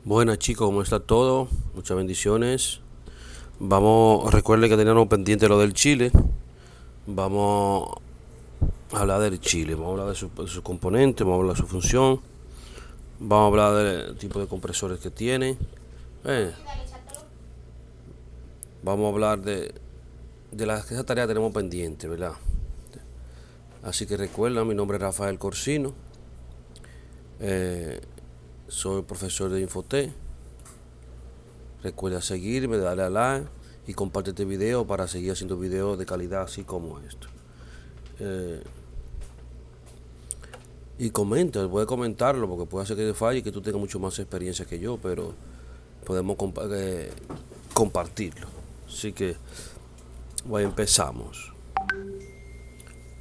Buenas chicos, ¿cómo está todo? Muchas bendiciones. Recuerden que teníamos pendiente lo del Chile. Vamos a hablar del Chile, vamos a hablar de su componente, vamos a hablar de su función, vamos a hablar del tipo de compresores que tiene. Eh, Vamos a hablar esa tarea que tenemos pendiente, ¿verdad? Así que recuerda, mi nombre es Rafael Corsino, eh, soy profesor de Infotec. Recuerda seguirme, darle a like y comparte este video para seguir haciendo videos de calidad así como esto. Eh, y comenta, puede comentarlo porque puede ser que te falle y que tú tengas mucho más experiencia que yo, pero podemos compartirlo. Así que bueno, empezamos.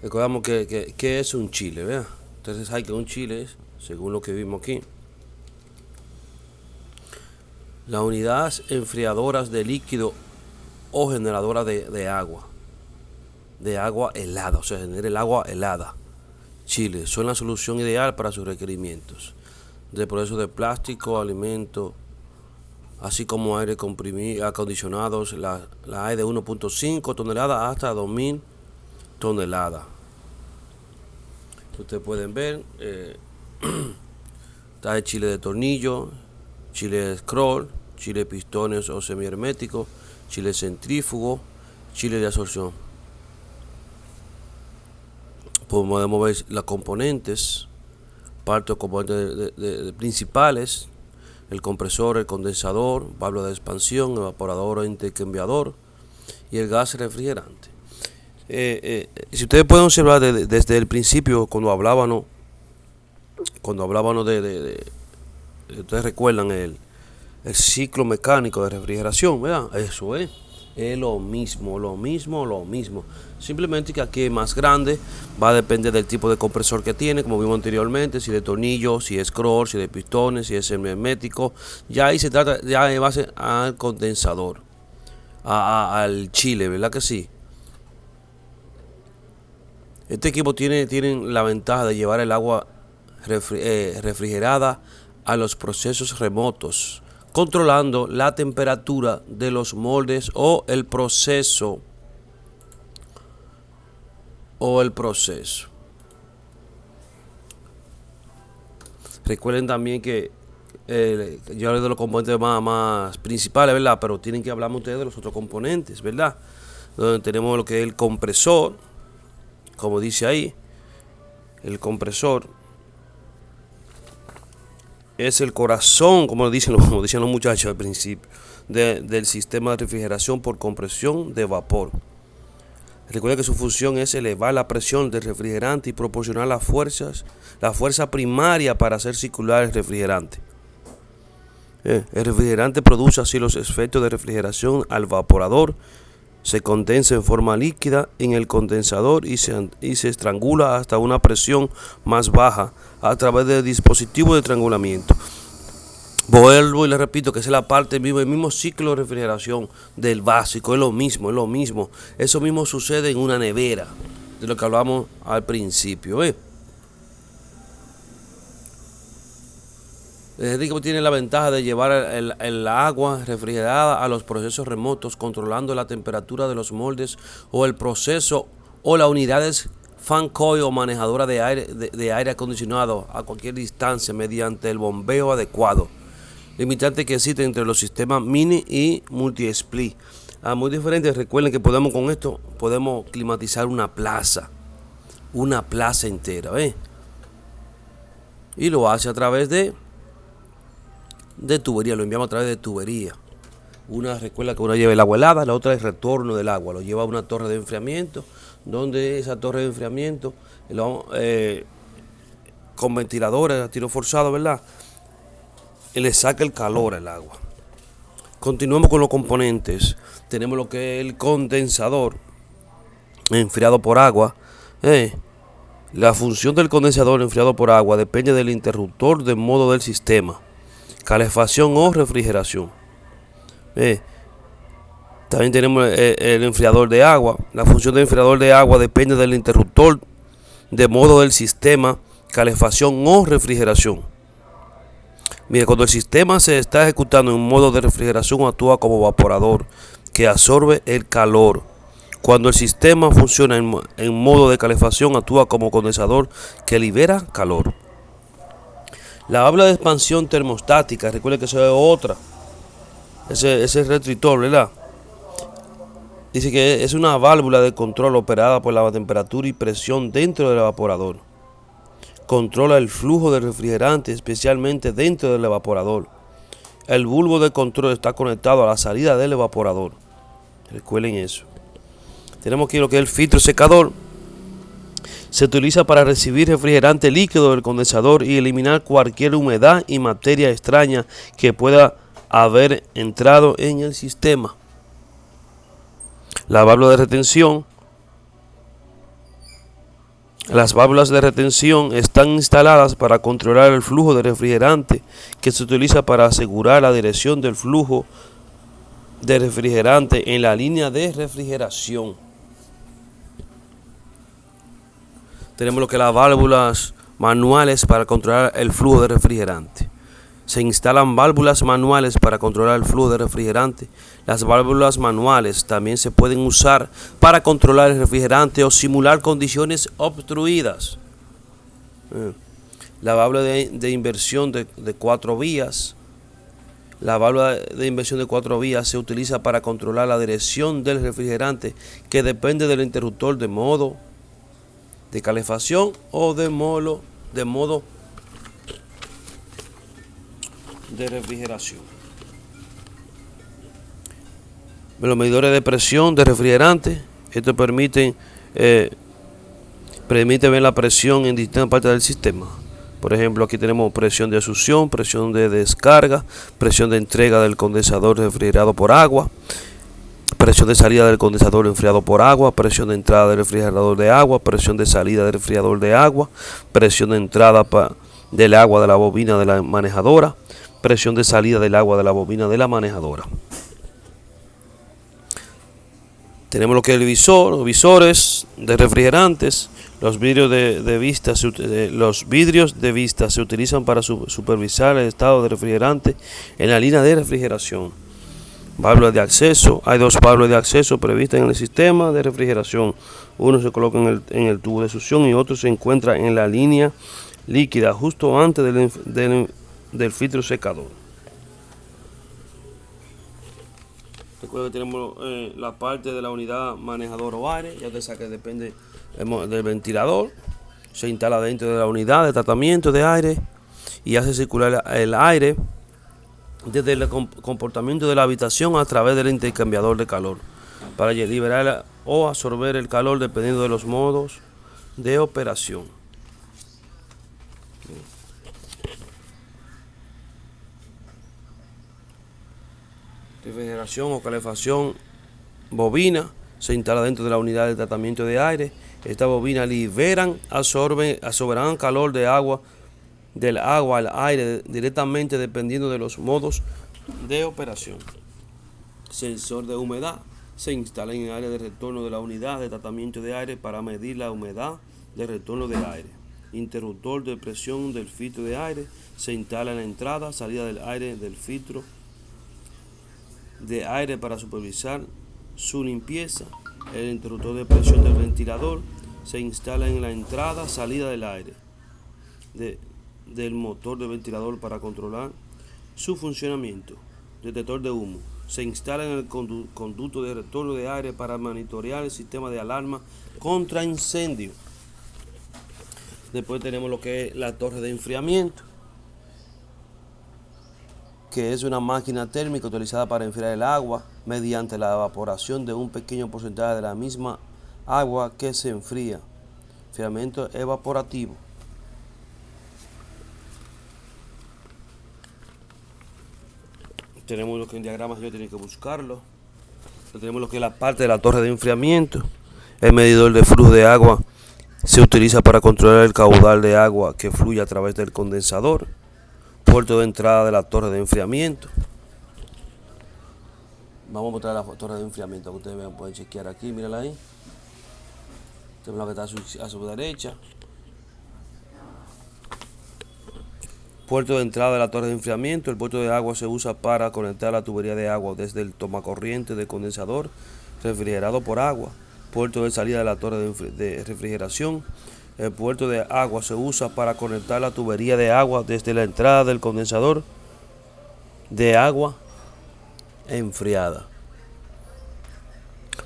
Recordamos que es un chile, ¿verdad? Entonces hay que un chile es, según lo que vimos aquí, las unidades enfriadoras de líquido o generadoras de agua helada, o sea, genera el agua helada. Chile son la solución ideal para sus requerimientos de procesos de plástico, alimentos, así como aire comprimido, acondicionados. La hay de 1.5 toneladas hasta 2000 toneladas. Ustedes pueden ver, está el chile de tornillo, chile de scroll, chile de pistones o semihermético, chile centrífugo, chile de absorción. Podemos ver las componentes, partes o componentes principales: el compresor, el condensador, válvula de expansión, evaporador o intercambiador y el gas refrigerante. Si ustedes pueden observar desde el principio, cuando hablábamos ustedes recuerdan el ciclo mecánico de refrigeración, ¿verdad? Eso es lo mismo, lo mismo, lo mismo. Simplemente que aquí es más grande, va a depender del tipo de compresor que tiene, como vimos anteriormente, si de tornillo, si es scroll, si de pistones, si es hermético. Ya ahí se trata, ya en base al condensador, al chile, ¿verdad que sí? Este equipo tiene la ventaja de llevar el agua refrigerada a los procesos remotos, controlando la temperatura de los moldes o el proceso. Recuerden también que yo hablé de los componentes más principales, ¿verdad? Pero tienen que hablarme ustedes de los otros componentes, ¿verdad? Donde tenemos lo que es el compresor, como dice ahí. El compresor es el corazón, como dicen los muchachos al principio, del sistema de refrigeración por compresión de vapor. Recuerda que su función es elevar la presión del refrigerante y proporcionar la fuerza primaria para hacer circular el refrigerante. El refrigerante produce así los efectos de refrigeración al vaporador, se condensa en forma líquida en el condensador y se estrangula hasta una presión más baja a través del dispositivo de estrangulamiento. Vuelvo y le repito que esa es la parte misma, el mismo ciclo de refrigeración del básico, es lo mismo, es lo mismo. Eso mismo sucede en una nevera, de lo que hablamos al principio. El equipo tiene la ventaja de llevar el agua refrigerada a los procesos remotos, controlando la temperatura de los moldes o el proceso o las unidades fan coil o manejadora de aire acondicionado a cualquier distancia mediante el bombeo adecuado. Limitante que existe entre los sistemas mini y multi-split. Muy diferentes. Recuerden que con esto podemos climatizar una plaza entera, y lo hace a través de tubería, lo enviamos a través de tubería. Recuerda que una lleva el agua helada, la otra es el retorno del agua, lo lleva a una torre de enfriamiento, donde esa torre de enfriamiento con ventiladores a tiro forzado, ¿verdad? Le saca el calor al agua. Continuamos con los componentes. Tenemos lo que es el condensador enfriado por agua. La función del condensador enfriado por agua depende del interruptor de modo del sistema, calefacción o refrigeración. También tenemos el enfriador de agua. La función del enfriador de agua depende del interruptor de modo del sistema, calefacción o refrigeración. Mira, cuando el sistema se está ejecutando en modo de refrigeración, actúa como evaporador que absorbe el calor. Cuando el sistema funciona en modo de calefacción, actúa como condensador que libera calor. La válvula de expansión termostática, recuerde que eso es otra. Ese es el restrictor, ¿verdad? Dice que es una válvula de control operada por la temperatura y presión dentro del evaporador. Controla el flujo de refrigerante, especialmente dentro del evaporador. El bulbo de control está conectado a la salida del evaporador. Recuerden eso. Tenemos aquí lo que es el filtro secador. Se utiliza para recibir refrigerante líquido del condensador y eliminar cualquier humedad y materia extraña que pueda haber entrado en el sistema. La válvula de retención. Las válvulas de retención están instaladas para controlar el flujo de refrigerante que se utiliza para asegurar la dirección del flujo de refrigerante en la línea de refrigeración. Tenemos lo que las válvulas manuales para controlar el flujo de refrigerante. Se instalan válvulas manuales para controlar el flujo de refrigerante. Las válvulas manuales también se pueden usar para controlar el refrigerante o simular condiciones obstruidas. La válvula de inversión de 4 vías. La válvula de inversión de 4 vías se utiliza para controlar la dirección del refrigerante, que depende del interruptor de modo de calefacción o de modo de refrigeración. Los medidores de presión de refrigerante, esto permite ver la presión en distintas partes del sistema. Por ejemplo, aquí tenemos presión de succión, presión de descarga, presión de entrega del condensador refrigerado por agua, presión de salida del condensador enfriado por agua, presión de entrada del refrigerador de agua, presión de salida del refrigerador de agua, presión de entrada del agua de la bobina de la manejadora, presión de salida del agua de la bobina de la manejadora. Tenemos lo que es el visor, los visores de refrigerantes. Los vidrios de vista se utilizan para supervisar el estado de refrigerante en la línea de refrigeración. Válvulas de acceso. Hay 2 válvulas de acceso previstas en el sistema de refrigeración. Uno se coloca en el tubo de succión y otro se encuentra en la línea líquida justo antes del filtro secador. Recuerda que tenemos la parte de la unidad manejador o aire. Ya usted sabe que depende del ventilador. Se instala dentro de la unidad de tratamiento de aire y hace circular el aire desde el comportamiento de la habitación a través del intercambiador de calor para liberar o absorber el calor dependiendo de los modos de operación. Refrigeración o calefacción bobina se instala dentro de la unidad de tratamiento de aire. Estas bobinas absorberán calor del agua al aire directamente dependiendo de los modos de operación. Sensor de humedad se instala en el área de retorno de la unidad de tratamiento de aire para medir la humedad de retorno del aire. Interruptor de presión del filtro de aire se instala en la entrada, salida del aire del filtro de aire para supervisar su limpieza. El interruptor de presión del ventilador se instala en la entrada, salida del aire del motor del ventilador para controlar su funcionamiento. Detector de humo se instala en el conducto de retorno de aire para monitorear el sistema de alarma contra incendio. Después tenemos lo que es la torre de enfriamiento, que es una máquina térmica utilizada para enfriar el agua mediante la evaporación de un pequeño porcentaje de la misma agua que se enfría. Enfriamiento evaporativo. Tenemos lo que en diagramas yo tengo que buscarlo. Tenemos lo que es la parte de la torre de enfriamiento. El medidor de flujo de agua se utiliza para controlar el caudal de agua que fluye a través del condensador. Puerto de entrada de la torre de enfriamiento. Vamos a mostrar la torre de enfriamiento que ustedes pueden chequear aquí, mírala ahí. Tenemos la que está a su derecha. Puerto de entrada de la torre de enfriamiento. El puerto de agua se usa para conectar la tubería de agua desde el tomacorriente del condensador refrigerado por agua. Puerto de salida de la torre de refrigeración. El puerto de agua se usa para conectar la tubería de agua desde la entrada del condensador de agua enfriada.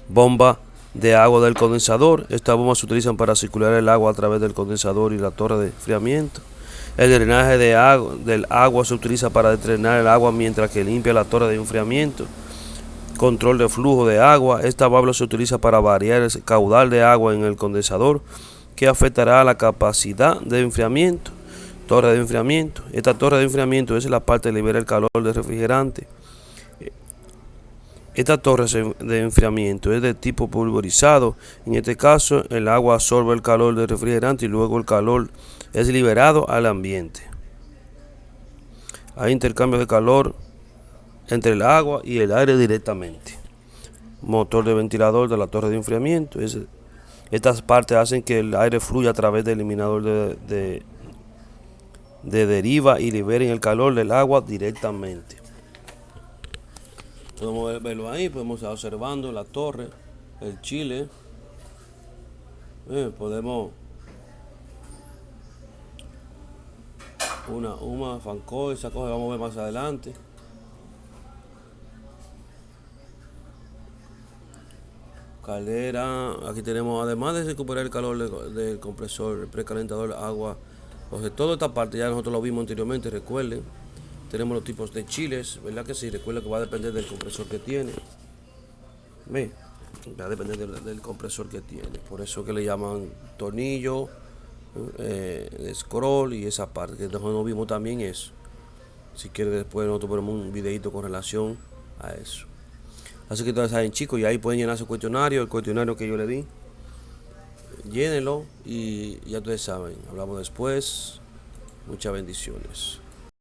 Bomba de agua del condensador. Estas bombas se utilizan para circular el agua a través del condensador y la torre de enfriamiento. El drenaje del agua se utiliza para drenar el agua mientras que limpia la torre de enfriamiento. Control de flujo de agua. Esta válvula se utiliza para variar el caudal de agua en el condensador, que afectará a la capacidad de enfriamiento. Torre de enfriamiento. Esta torre de enfriamiento es la parte que libera el calor del refrigerante. Esta torre de enfriamiento es de tipo pulverizado. En este caso, el agua absorbe el calor del refrigerante y luego el calor es liberado al ambiente. Hay intercambio de calor entre el agua y el aire directamente. Motor de ventilador de la torre de enfriamiento. Estas partes hacen que el aire fluya a través del eliminador de deriva y liberen el calor del agua directamente. Podemos verlo ahí, podemos estar observando la torre, el chile. Podemos una fanco, esa cosa vamos a ver más adelante. Caldera, aquí tenemos, además de recuperar el calor del compresor, el precalentador, agua, toda esta parte ya nosotros lo vimos anteriormente, recuerden. Tenemos los tipos de chiles, ¿verdad que sí? Recuerda que va a depender del compresor que tiene. ¿Ve? Va a depender del compresor que tiene. Por eso que le llaman tornillo, scroll y esa parte. Que nosotros no vimos también eso. Si quiere después nosotros ponemos un videito con relación a eso. Así que ustedes saben, chicos, y ahí pueden llenar su cuestionario, el cuestionario que yo le di. Llénenlo y ya ustedes saben. Hablamos después. Muchas bendiciones.